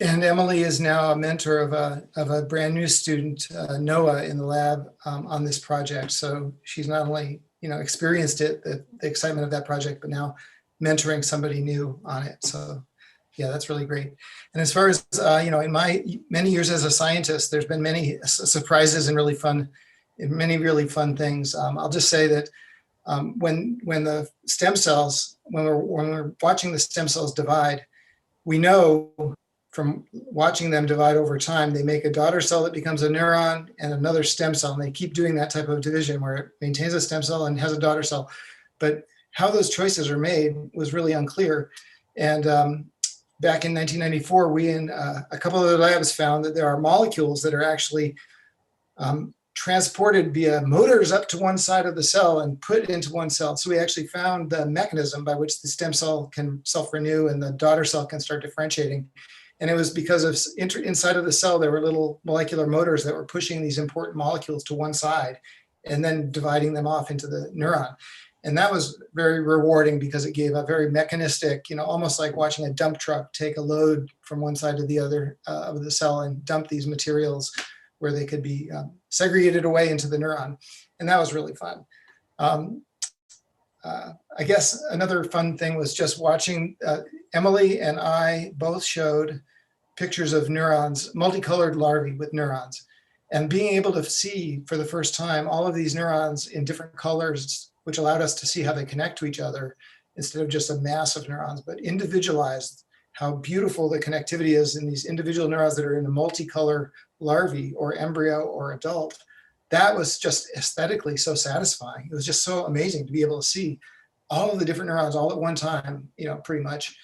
And Emily is now a mentor of a brand new student, Noah, in the lab on this project. So she's not only experienced it, the excitement of that project, but now mentoring somebody new on it. So yeah, that's really great. And as far as in my many years as a scientist, there's been many surprises and many really fun things. I'll just say that when the stem cells, when we're watching the stem cells divide, we know from watching them divide over time, they make a daughter cell that becomes a neuron and another stem cell. And they keep doing that type of division where it maintains a stem cell and has a daughter cell. But how those choices are made was really unclear. And back in 1994, we in a couple of the labs found that there are molecules that are actually transported via motors up to one side of the cell and put into one cell. So we actually found the mechanism by which the stem cell can self-renew and the daughter cell can start differentiating. And it was because of inside of the cell, there were little molecular motors that were pushing these important molecules to one side and then dividing them off into the neuron. And that was very rewarding because it gave a very mechanistic, almost like watching a dump truck take a load from one side to the other of the cell and dump these materials where they could be segregated away into the neuron. And that was really fun. I guess another fun thing was just watching Emily and I both showed pictures of neurons, multicolored larvae with neurons, and being able to see for the first time all of these neurons in different colors, which allowed us to see how they connect to each other instead of just a mass of neurons, but individualized, how beautiful the connectivity is in these individual neurons that are in a multicolor larvae or embryo or adult. That was just aesthetically so satisfying. It was just so amazing to be able to see all of the different neurons all at one time, pretty much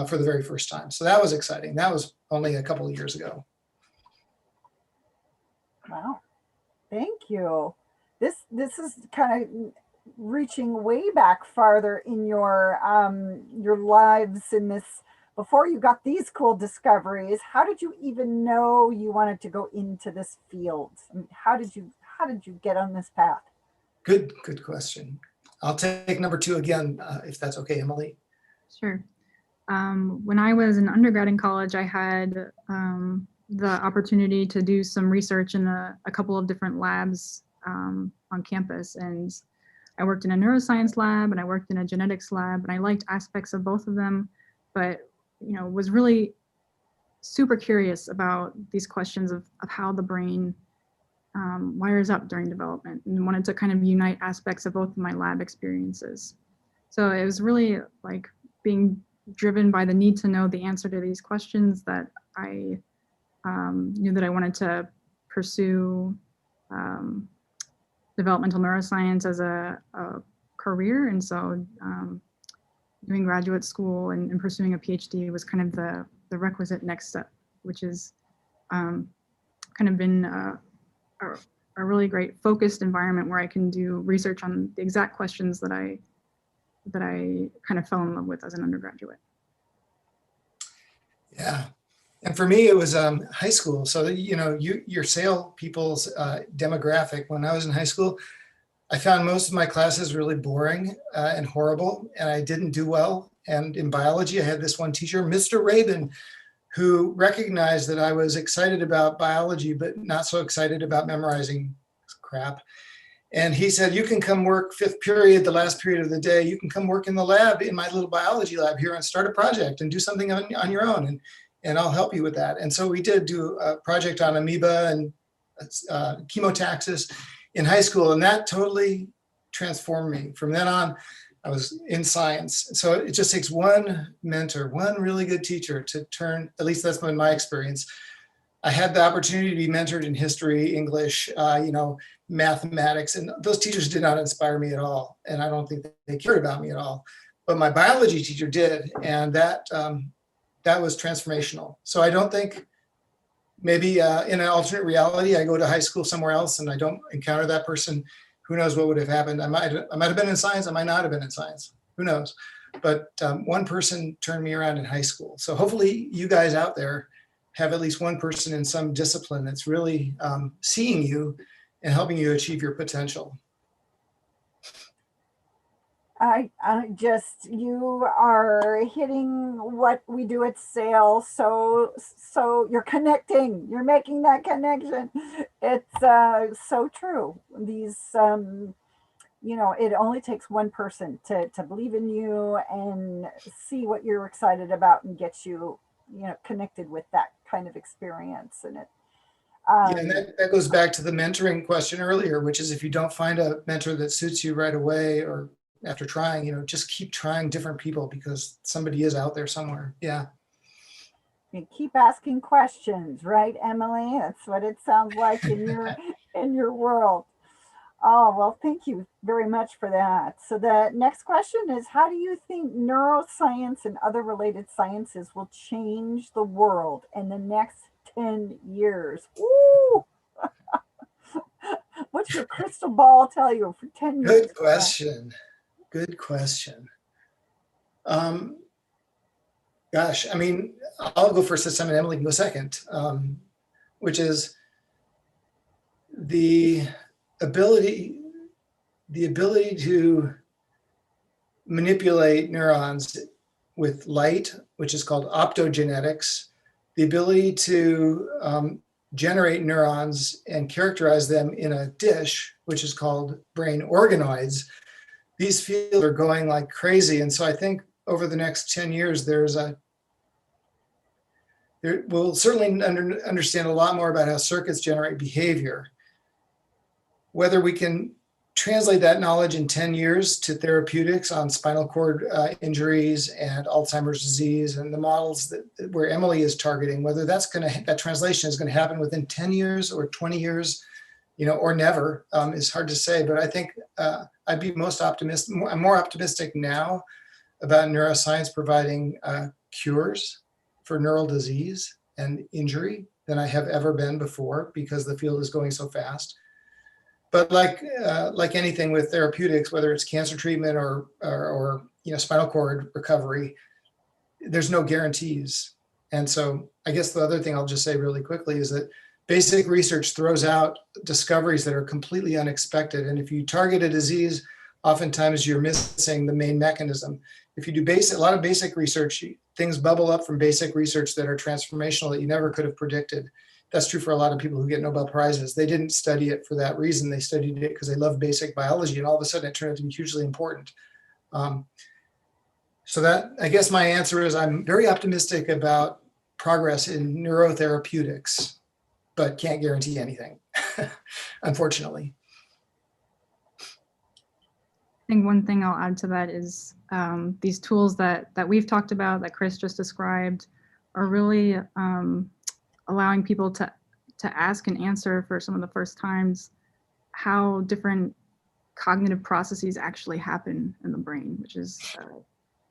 for the very first time. So that was exciting. That was only a couple of years ago. Wow, thank you. This is kind of reaching way back farther in your lives in this before you got these cool discoveries, how did you even know you wanted to go into this field? I mean, how did you get on this path? Good question. I'll take number two again, if that's okay, Emily. Sure. When I was an undergrad in college, I had the opportunity to do some research in a couple of different labs on campus. And I worked in a neuroscience lab and I worked in a genetics lab, and I liked aspects of both of them, but was really super curious about these questions of how the brain wires up during development, and wanted to kind of unite aspects of both of my lab experiences. So it was really like being driven by the need to know the answer to these questions that I knew that I wanted to pursue developmental neuroscience as a career. And so doing graduate school and pursuing a PhD was kind of the requisite next step, which is kind of been a really great focused environment where I can do research on the exact questions that I kind of fell in love with as an undergraduate. Yeah. And for me, it was high school. So, your SAIL people's demographic, when I was in high school, I found most of my classes really boring and horrible, and I didn't do well. And in biology, I had this one teacher, Mr. Rabin, who recognized that I was excited about biology, but not so excited about memorizing crap. And he said, you can come work fifth period, the last period of the day, you can come work in the lab, in my little biology lab here, and start a project and do something on your own. And I'll help you with that. And so we did do a project on amoeba and chemotaxis in high school. And that totally transformed me. From then on, I was in science. So it just takes one mentor, one really good teacher to turn, at least that's been my experience. I had the opportunity to be mentored in history, English, mathematics, and those teachers did not inspire me at all. And I don't think they cared about me at all. But my biology teacher did, and that was transformational. So I don't think, maybe in an alternate reality, I go to high school somewhere else and I don't encounter that person. Who knows what would have happened? I might have been in science. I might not have been in science. Who knows? But one person turned me around in high school. So hopefully you guys out there have at least one person in some discipline that's really seeing you and helping you achieve your potential. You are hitting what we do at SAIL. So you're connecting, you're making that connection. It's so true. These, it only takes one person to believe in you and see what you're excited about and get you, connected with that kind of experience. And and that goes back to the mentoring question earlier, which is if you don't find a mentor that suits you right away or after trying, just keep trying different people because somebody is out there somewhere. Yeah. You keep asking questions, right, Emily? That's what it sounds like in your world. Oh, well, thank you very much for that. So the next question is, how do you think neuroscience and other related sciences will change the world in the next 10 years? Ooh! What's your crystal ball tell you for 10 years? Good question. Good question. Gosh, I'll go first this time and Emily can go second, which is the ability to manipulate neurons with light, which is called optogenetics, the ability to generate neurons and characterize them in a dish, which is called brain organoids. These fields are going like crazy. And so I think over the next 10 years, we'll certainly understand a lot more about how circuits generate behavior. Whether we can translate that knowledge in 10 years to therapeutics on spinal cord injuries and Alzheimer's disease and the models where Emily is targeting, whether that translation is going to happen within 10 years or 20 years, or never, is hard to say. But I think I'd be most optimistic. I'm more optimistic now about neuroscience providing cures for neural disease and injury than I have ever been before, because the field is going so fast. But like anything with therapeutics, whether it's cancer treatment or spinal cord recovery, there's no guarantees. And so I guess the other thing I'll just say really quickly is that basic research throws out discoveries that are completely unexpected. And if you target a disease, oftentimes you're missing the main mechanism. If you do a lot of basic research, things bubble up from basic research that are transformational that you never could have predicted. That's true for a lot of people who get Nobel Prizes. They didn't study it for that reason. They studied it because they love basic biology, and all of a sudden it turned out to be hugely important. So that, I guess my answer is I'm very optimistic about progress in neurotherapeutics, but can't guarantee anything, unfortunately. I think one thing I'll add to that is these tools that we've talked about, that Chris just described, are really allowing people to ask and answer for some of the first times how different cognitive processes actually happen in the brain, which is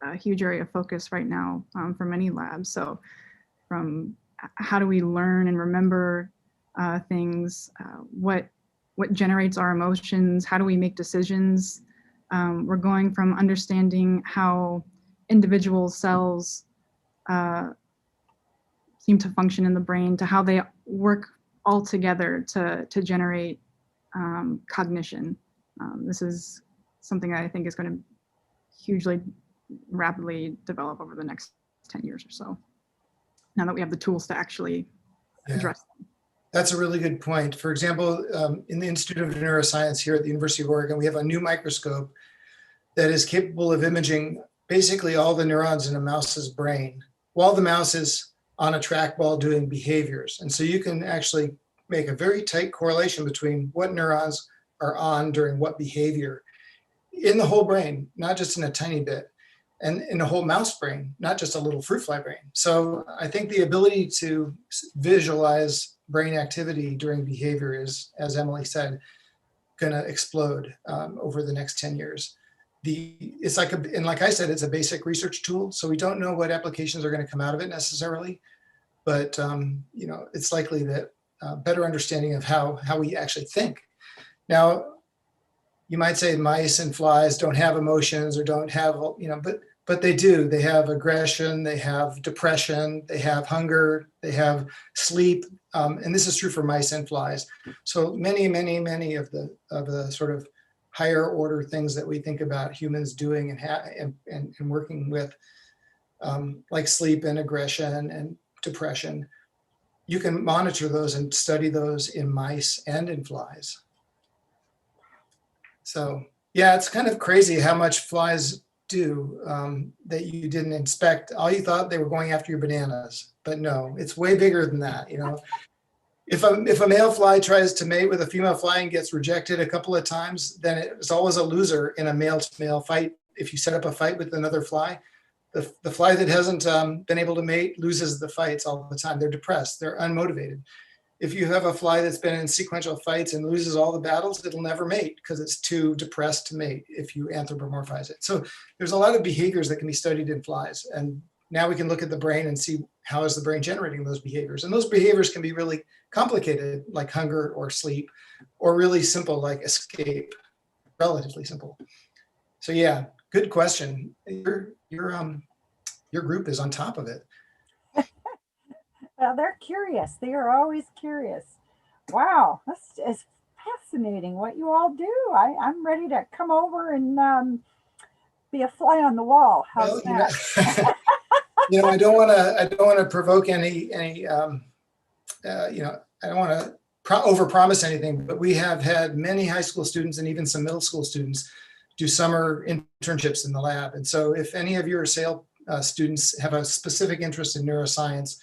a huge area of focus right now for many labs. So from how do we learn and remember things, what generates our emotions, how do we make decisions? We're going from understanding how individual cells seem to function in the brain to how they work all together to generate cognition. This is something that I think is going to hugely rapidly develop over the next 10 years or so, now that we have the tools to actually address them. That's a really good point. For example, in the Institute of Neuroscience here at the University of Oregon, we have a new microscope that is capable of imaging basically all the neurons in a mouse's brain while the mouse is on a trackball doing behaviors. And so you can actually make a very tight correlation between what neurons are on during what behavior in the whole brain, not just in a tiny bit, and in a whole mouse brain, not just a little fruit fly brain. So I think the ability to visualize brain activity during behavior is, as Emily said, going to explode over the next 10 years. It's like, and like I said, it's a basic research tool, so we don't know what applications are going to come out of it necessarily, but you know, it's likely that better understanding of how we actually think. Now, you might say mice and flies don't have emotions or don't have, you know, but they do. They have aggression, they have depression, they have hunger, they have sleep, and this is true for mice and flies. So many of the sort of higher order things that we think about humans doing and working with, like sleep and aggression and depression, you can monitor those and study those in mice and in flies. So yeah, it's kind of crazy how much flies do that you didn't inspect. All you thought they were going after your bananas, but no, it's way bigger than that. You know, if a male fly tries to mate with a female fly and gets rejected a couple of times, then it's always a loser in a male to male fight. If you set up a fight with another fly, the fly that hasn't been able to mate loses the fights all the time. They're depressed, they're unmotivated. If you have a fly that's been in sequential fights and loses all the battles, it'll never mate because it's too depressed to mate if you anthropomorphize it. So there's a lot of behaviors that can be studied in flies. And now we can look at the brain and see how is the brain generating those behaviors. And those behaviors can be really complicated, like hunger or sleep, or really simple, like escape, relatively simple. So yeah, good question. Your group is on top of it. They're curious. They are always curious. Wow, this is fascinating what you all do. I'm ready to come over and be a fly on the wall. How's that? You know, I don't want to provoke any you know, I don't want to overpromise anything, but we have had many high school students and even some middle school students do summer internships in the lab. And so if any of your SAIL students have a specific interest in neuroscience,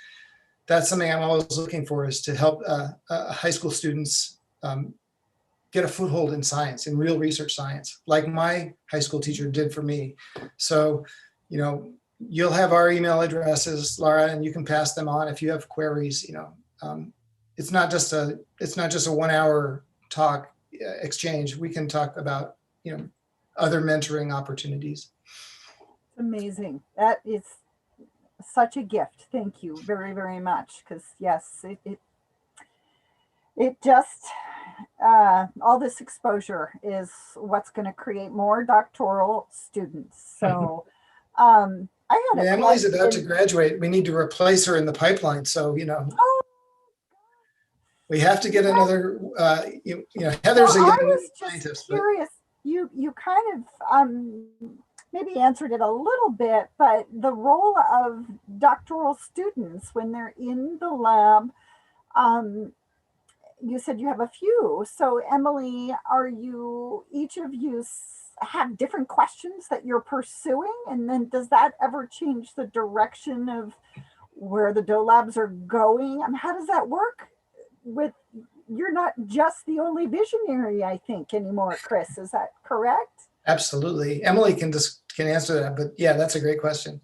that's something I'm always looking for, is to help high school students get a foothold in science, in real research science, like my high school teacher did for me. So, you know, you'll have our email addresses, Laura, and you can pass them on if you have queries. You know, it's not just a 1 hour talk exchange. We can talk about, you know, other mentoring opportunities. Amazing. That is such a gift. Thank you very, very much. Because yes, it just all this exposure is what's going to create more doctoral students. So I had a Emily's about to question. graduate. We need to replace her in the pipeline. So, Oh, we have to get yeah. another, Well, Heather's a I young was just scientist, but curious. You kind of maybe answered it a little bit, but the role of doctoral students when they're in the lab, um, you said you have a few. So, Emily, are you, each of you have different questions that you're pursuing? And then does that ever change the direction of where the Doe Labs are going? How does that work with, you're not just the only visionary, I think, anymore, Chris. Is that correct? absolutely. Emily can answer that, but yeah, that's a great question.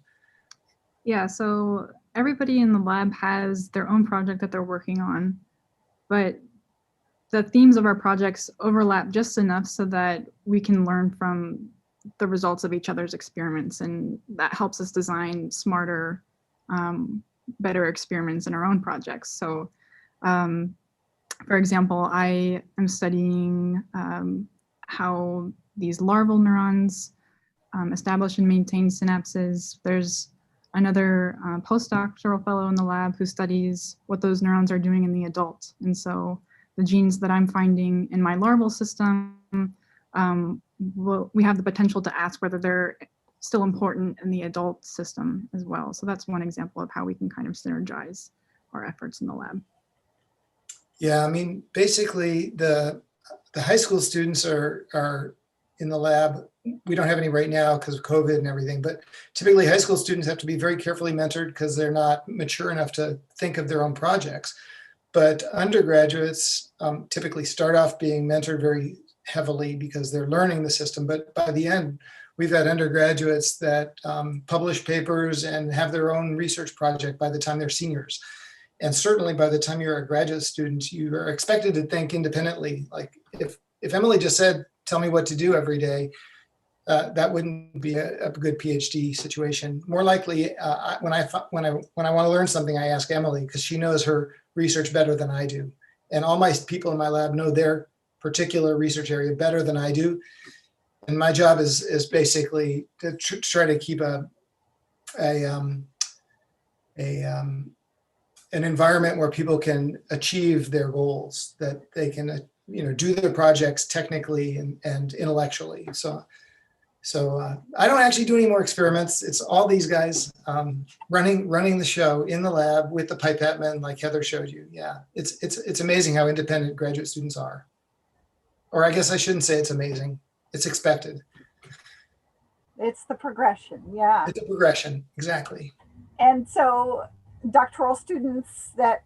Yeah, so everybody in the lab has their own project that they're working on, but the themes of our projects overlap just enough so that we can learn from the results of each other's experiments, and that helps us design smarter, better experiments in our own projects. So, for example, I am studying how these larval neurons establish and maintain synapses. There's another postdoctoral fellow in the lab who studies what those neurons are doing in the adult. And so the genes that I'm finding in my larval system, we have the potential to ask whether they're still important in the adult system as well. So that's one example of how we can kind of synergize our efforts in the lab. Yeah, I mean, basically the high school students are in the lab. We don't have any right now because of COVID and everything, but typically high school students have to be very carefully mentored because they're not mature enough to think of their own projects. But undergraduates typically start off being mentored very heavily because they're learning the system. But by the end, we've had undergraduates that publish papers and have their own research project by the time they're seniors. And certainly by the time you're a graduate student, you are expected to think independently. Like if Emily just said, tell me what to do every day, that wouldn't be a good PhD situation. More likely, when I want to learn something, I ask Emily because she knows her research better than I do. And all my people in my lab know their particular research area better than I do. And my job is basically to try to keep an environment where people can achieve their goals, that they can do their projects technically and intellectually. So I don't actually do any more experiments. It's all these guys running the show in the lab with the pipette men, like Heather showed you. Yeah, it's amazing how independent graduate students are. Or I guess I shouldn't say it's amazing. It's expected. It's the progression, yeah. It's a progression, exactly. And so doctoral students that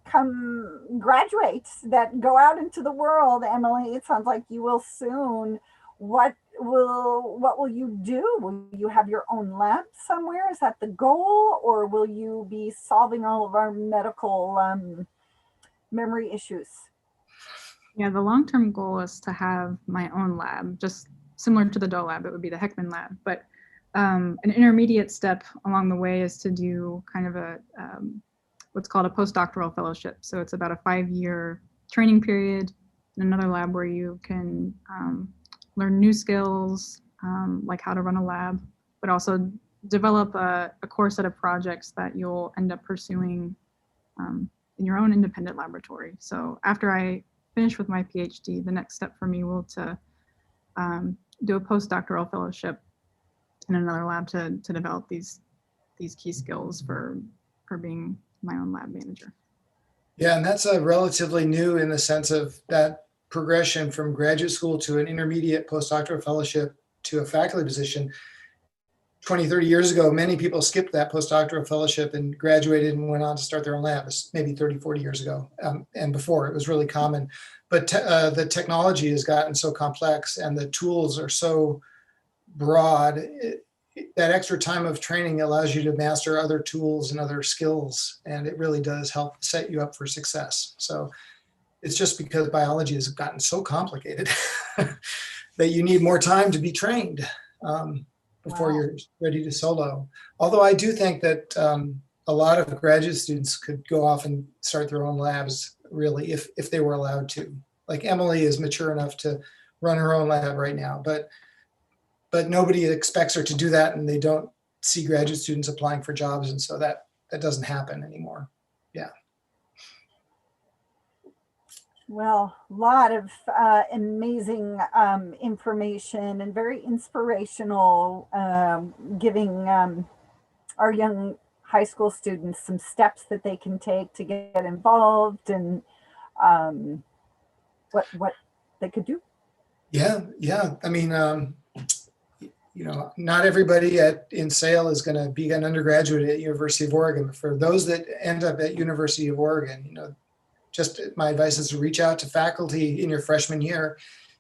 graduate, that go out into the world, Emily, it sounds like you will soon. What will you do? Will you have your own lab somewhere? Is that the goal? Or will you be solving all of our medical memory issues? Yeah, the long-term goal is to have my own lab, just similar to the Doe Lab. It would be the Heckman lab, but an intermediate step along the way is to do kind of a what's called a postdoctoral fellowship. So it's about a 5-year training period in another lab where you can learn new skills, like how to run a lab, but also develop a core set of projects that you'll end up pursuing in your own independent laboratory. So after I finish with my PhD, the next step for me will to do a postdoctoral fellowship in another lab to develop these key skills for being my own lab manager. Yeah, and that's a relatively new in the sense of that progression from graduate school to an intermediate postdoctoral fellowship to a faculty position. 20, 30 years ago, many people skipped that postdoctoral fellowship and graduated and went on to start their own lab. Maybe 30, 40 years ago. And before, it was really common. But the technology has gotten so complex and the tools are so broad. That extra time of training allows you to master other tools and other skills. And it really does help set you up for success. So it's just because biology has gotten so complicated that you need more time to be trained. Before you're ready to solo. Although I do think that a lot of graduate students could go off and start their own labs, really, if they were allowed to. Like Emily is mature enough to run her own lab right now, but nobody expects her to do that, and they don't see graduate students applying for jobs. And so that doesn't happen anymore. Yeah. Well, a lot of amazing information and very inspirational, giving our young high school students some steps that they can take to get involved and what they could do. Yeah. I mean, not everybody in SAIL is going to be an undergraduate at University of Oregon. But for those that end up at University of Oregon, just my advice is to reach out to faculty in your freshman year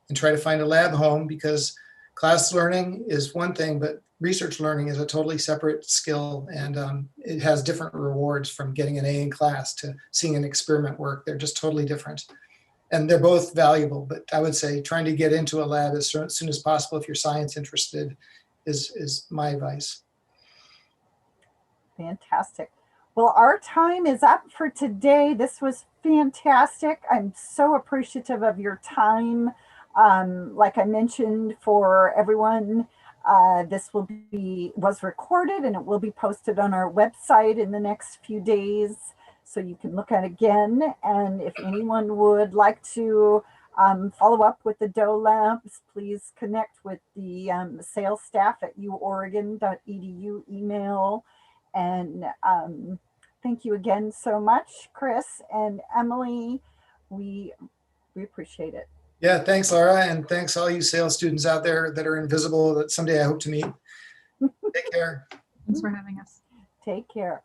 and try to find a lab home, because class learning is one thing, but research learning is a totally separate skill, and it has different rewards from getting an A in class to seeing an experiment work. They're just totally different. And they're both valuable, but I would say trying to get into a lab as soon as possible if you're science interested is my advice. Fantastic. Well, our time is up for today. This was fantastic. I'm so appreciative of your time. Like I mentioned, for everyone, this was recorded and it will be posted on our website in the next few days, so you can look at it again. And if anyone would like to follow up with the Doe Labs, please connect with the sales staff at uoregon.edu email. And thank you again so much, Chris and Emily. We appreciate it. Yeah, thanks, Laura, and thanks all you sales students out there that are invisible that someday I hope to meet. Take care. Thanks for having us. Take care.